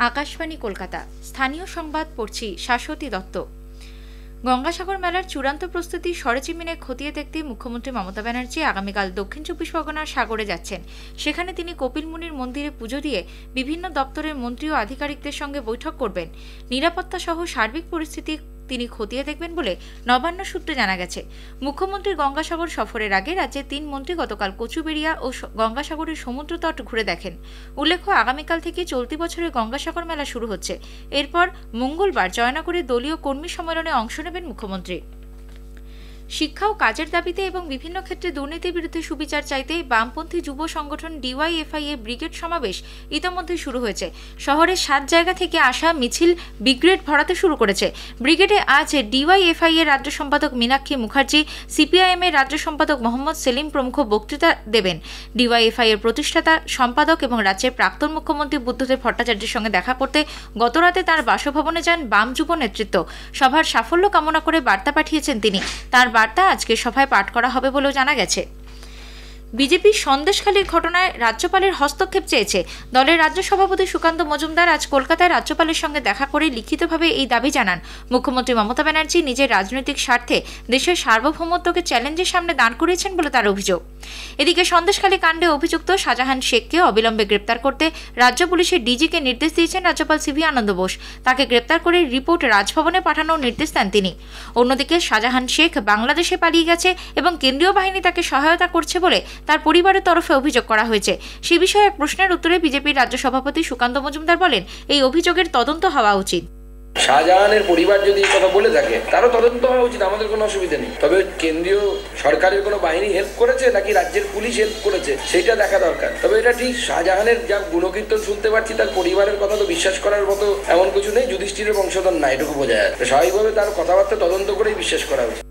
আকাশবাণী কলকাতা। স্থানীয় সংবাদ পড়ছি শাশ্বতী দত্ত। গঙ্গাসাগর মেলার চূড়ান্ত প্রস্তুতি সরেজমিনে খতিয়ে দেখতে মুখ্যমন্ত্রী মমতা ব্যানার্জি আগামীকাল দক্ষিণ চব্বিশ পরগনার সাগরে যাচ্ছেন। সেখানে তিনি কপিল মুনির মন্দিরে পুজো দিয়ে বিভিন্ন দপ্তরের মন্ত্রী ও আধিকারিকদের সঙ্গে বৈঠক করবেন। নিরাপত্তা সহ সার্বিক পরিস্থিতি তিনি খতিয়ে দেখবেন বলে নবান্ন সূত্রে জানা গেছে। মুখ্যমন্ত্রী গঙ্গাসাগর সফরের আগে রাজ্যের 3 মন্ত্রী গতকাল কচুবেড়িয়া ও গঙ্গাসাগরের সমুদ্র তট ঘুরে দেখেন। উল্লেখ্য, আগামীকাল থেকে চলতি বছরের গঙ্গাসাগর মেলা শুরু হচ্ছে। এরপর মঙ্গলবার জয়নগরে দলীয় কর্মী সম্মেলনে অংশ নেবেন মুখ্যমন্ত্রী। শিক্ষা ও কাজের দাবিতে এবং বিভিন্ন ক্ষেত্রে দুর্নীতির বিরুদ্ধে সুবিচার চাইতে বামপন্থী যুব সংগঠন ডিওয়াইএফআই এর ব্রিগেড সমাবেশ ইতিমধ্যে শুরু হয়েছে। শহরের 7 জায়গা থেকে আসা মিছিল ব্রিগেড ভরাতে শুরু করেছে। ব্রিগেডে আজ ডিওয়াইএফআই এর রাজ্য সম্পাদক মীনাক্ষী মুখার্জি, সিপিআইএম এর রাজ্য সম্পাদক মোহাম্মদ সেলিম প্রমুখ বক্তৃতা দেবেন। ডিওয়াইএফআই এর প্রতিষ্ঠাতা সম্পাদক এবং রাজ্যের প্রাক্তন মুখ্যমন্ত্রী বুদ্ধদেব ভট্টাচার্যের সঙ্গে দেখা করতে গতরাতে তার বাসভবনে যান বাম যুব নেতৃত্ব। সভার সাফল্য কামনা করে বার্তা পাঠিয়েছেন তিনি। তার বার্তা আজকে সভায় পাঠ করা হবে বলেও জানা গেছে। বিজেপি সন্দেশখালীর ঘটনায় রাজ্যপালের হস্তক্ষেপ চেয়েছে। দলের রাজ্য সভাপতি সুকান্ত মজুমদার আজ কলকাতায় রাজ্যপালের সঙ্গে দেখা করে লিখিতভাবে এই দাবি জানান। মুখ্যমন্ত্রী মমতা ব্যানার্জি নিজের রাজনৈতিক স্বার্থে দেশের সার্বভৌমত্বকে চ্যালেঞ্জের সামনে দাঁড় করিয়েছেন বলে তার অভিযোগ। এদিকে সন্দেশখালী কাণ্ডে অভিযুক্ত শাহজাহান শেখকে অবিলম্বে গ্রেপ্তার করতে রাজ্য পুলিশের ডিজিকে নির্দেশ দিয়েছেন রাজ্যপাল সিভি আনন্দ বোস। তাকে গ্রেপ্তার করে রিপোর্ট রাজভবনে পাঠানোর নির্দেশ দেন তিনি। অন্যদিকে শাহজাহান শেখ বাংলাদেশে পালিয়ে গেছে এবং কেন্দ্রীয় বাহিনী তাকে সহায়তা করছে বলে তার পরিবারের তরফে অভিযোগ করা হয়েছে। সে বিষয়ে এক প্রশ্নের উত্তরে বিজেপির রাজ্য সভাপতি সুকান্ত মজুমদার বলেন, এই অভিযোগের তদন্ত হওয়া উচিত। শাহজাহানের পরিবার যদি এই কথা বলে থাকে তারও তদন্ত হওয়া উচিত, আমাদের কোনো অসুবিধা নেই। তবে কেন্দ্রীয় সরকারের কোনো বাহিনী হেল্প করেছে নাকি রাজ্যের পুলিশ হেল্প করেছে সেইটা দেখা দরকার। তবে এটা ঠিক, শাহজাহানের যা গুণকীর্তন শুনতে পাচ্ছি তার পরিবারের কথা তো বিশ্বাস করার মতো এমন কিছু নেই। যুধিষ্ঠিরের বংশধর না, এটুকু বোঝা যায়। স্বাভাবিকভাবে তার কথাবার্তা তদন্ত করেই বিশ্বাস করা উচিত।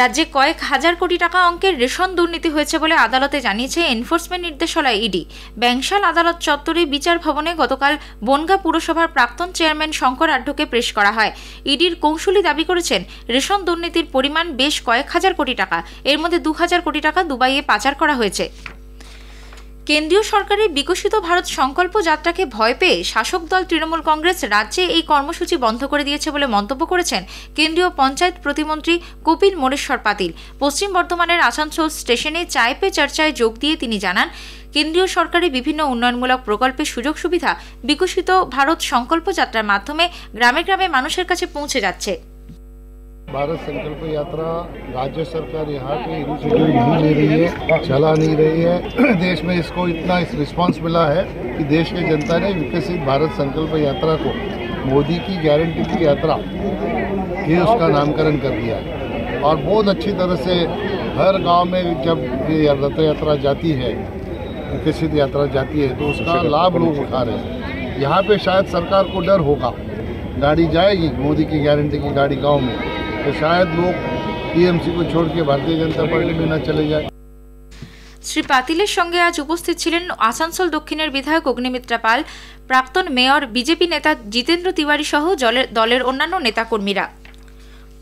রাজ্যে কয়েক হাজার কোটি টাকা অঙ্কের রেশন দুর্নীতি হয়েছে বলে আদালতে জানিয়েছে এনফোর্সমেন্ট নির্দেশালয় ইডি। ব্যাংশাল আদালত চত্বরে বিচার ভবনে গতকাল বনগাঁ পুরসভার প্রাক্তন চেয়ারম্যান শঙ্কর আঢ্যকে পেশ করা হয়। ইডির কৌঁসুলি দাবি করেছেন, রেশন দুর্নীতির পরিমাণ বেশ কয়েক হাজার কোটি টাকা। এর মধ্যে 2000 কোটি টাকা দুবাইয়ে পাচার করা হয়েছে। কেন্দ্রীয় সরকারের বিকশিত ভারত সংকল্প যাত্রাকে ভয় পেয়ে শাসক দল তৃণমূল কংগ্রেস রাজ্যে এই কর্মসূচি বন্ধ করে দিয়েছে বলে মন্তব্য করেছেন কেন্দ্রীয় পঞ্চায়েত প্রতিমন্ত্রী কপিল মোরেশ্বর পাতিল। পশ্চিম বর্ধমানের আসানসোল স্টেশনে চায় পে চর্চায় যোগ দিয়ে তিনি জানান, কেন্দ্রীয় সরকারের বিভিন্ন উন্নয়নমূলক প্রকল্পের সুযোগ সুবিধা বিকশিত ভারত সংকল্প যাত্রার মাধ্যমে গ্রামে গ্রামে মানুষের কাছে পৌঁছে যাচ্ছে। भारत संकल्प यात्रा राज्य सरकार यहाँ पे इनिशिएटिव नहीं ले रही है, चला नहीं रही है। देश में इसको इतना रिस्पांस मिला है कि देश की जनता ने विकसित भारत संकल्प यात्रा को मोदी की गारंटी की यात्रा ये उसका नामकरण कर दिया है। और बहुत अच्छी तरह से हर गांव में जब ये रथ यात्रा जाती है, विकसित यात्रा जाती है, तो उसका लाभ लोग उठा रहे हैं। यहाँ पे शायद सरकार को डर होगा, गाड़ी जाएगी मोदी की गारंटी की गाड़ी गाँव में, तो शायद लोग टीएमसी को छोड़ के भारतीय जनता पार्टी में न चले जाए। শ্রী পাতিলের সঙ্গে আজ উপস্থিত ছিলেন আসানসোল দক্ষিণের বিধায়ক অগ্নিমিত্রা পাল, প্রাক্তন মেয়র বিজেপি নেতা জিতেন্দ্র তিওয়ারি সহ দলের অন্যান্য নেতাকর্মীরা।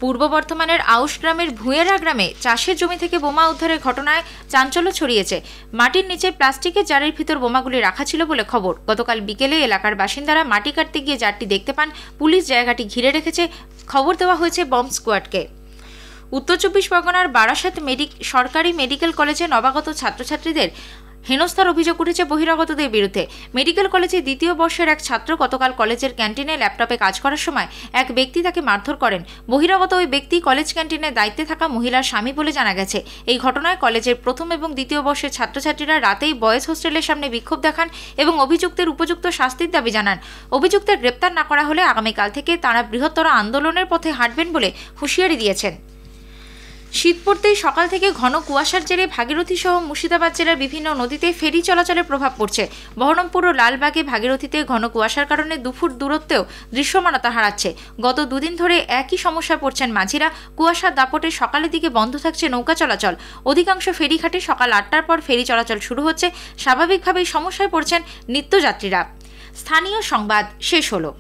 পূর্ব বর্ধমানের আউশ গ্রামের ভুঁয়েরা গ্রামে চাষের জমি থেকে বোমা উদ্ধারের ঘটনায় চাঞ্চল্য ছড়িয়েছে। মাটির নিচে প্লাস্টিকের জারের ভিতর বোমাগুলি রাখা ছিল বলে খবর। গতকাল বিকেলে এলাকার বাসিন্দারা মাটি কাটতে গিয়ে জারটি দেখতে পান। পুলিশ জায়গাটি ঘিরে রেখেছে। খবর দেওয়া হয়েছে বম্ব স্কোয়াডকে। উত্তর চব্বিশ পরগনার বারাসাত সরকারি মেডিকেল কলেজে নবাগত ছাত্রছাত্রীদের হেনস্থার অভিযোগ উঠেছে বহিরাগতদের বিরুদ্ধে। মেডিকেল কলেজে 2য় বর্ষের এক ছাত্র গতকাল কলেজের ক্যান্টিনে ল্যাপটপে কাজ করার সময় এক ব্যক্তি তাকে মারধর করেন। বহিরাগত ওই ব্যক্তি কলেজ ক্যান্টিনের দায়িত্বে থাকা মহিলার স্বামী বলে জানা গেছে। এই ঘটনায় কলেজের 1ম এবং 2য় বর্ষের ছাত্রছাত্রীরা রাতেই বয়েজ হোস্টেলের সামনে বিক্ষোভ দেখান এবং অভিযুক্তের উপযুক্ত শাস্তির দাবি জানান। অভিযুক্তের গ্রেপ্তার না করা হলে আগামীকাল থেকে তাঁরা বৃহত্তর আন্দোলনের পথে হাঁটবেন বলে হুঁশিয়ারি দিয়েছেন। শীত পড়তেই সকাল থেকে ঘন কুয়াশার জেরে ভাগীরথী সহ মুর্শিদাবাদ জেলার বিভিন্ন নদীতে ফেরি চলাচলের প্রভাব পড়ছে। বহরমপুর ও লালবাগে ভাগীরথীতে ঘন কুয়াশার কারণে 2 ফুট দূরত্বেও দৃশ্যমানতা হারাচ্ছে। গত 2 দিন ধরে একই সমস্যায় পড়ছেন মাঝিরা। কুয়াশার দাপটে সকালের দিকে বন্ধ থাকছে নৌকা চলাচল। অধিকাংশ ফেরিঘাটে সকাল 8টার পর ফেরি চলাচল শুরু হচ্ছে। স্বাভাবিকভাবেই সমস্যায় পড়ছেন নিত্যযাত্রীরা। স্থানীয় সংবাদ শেষ হলো।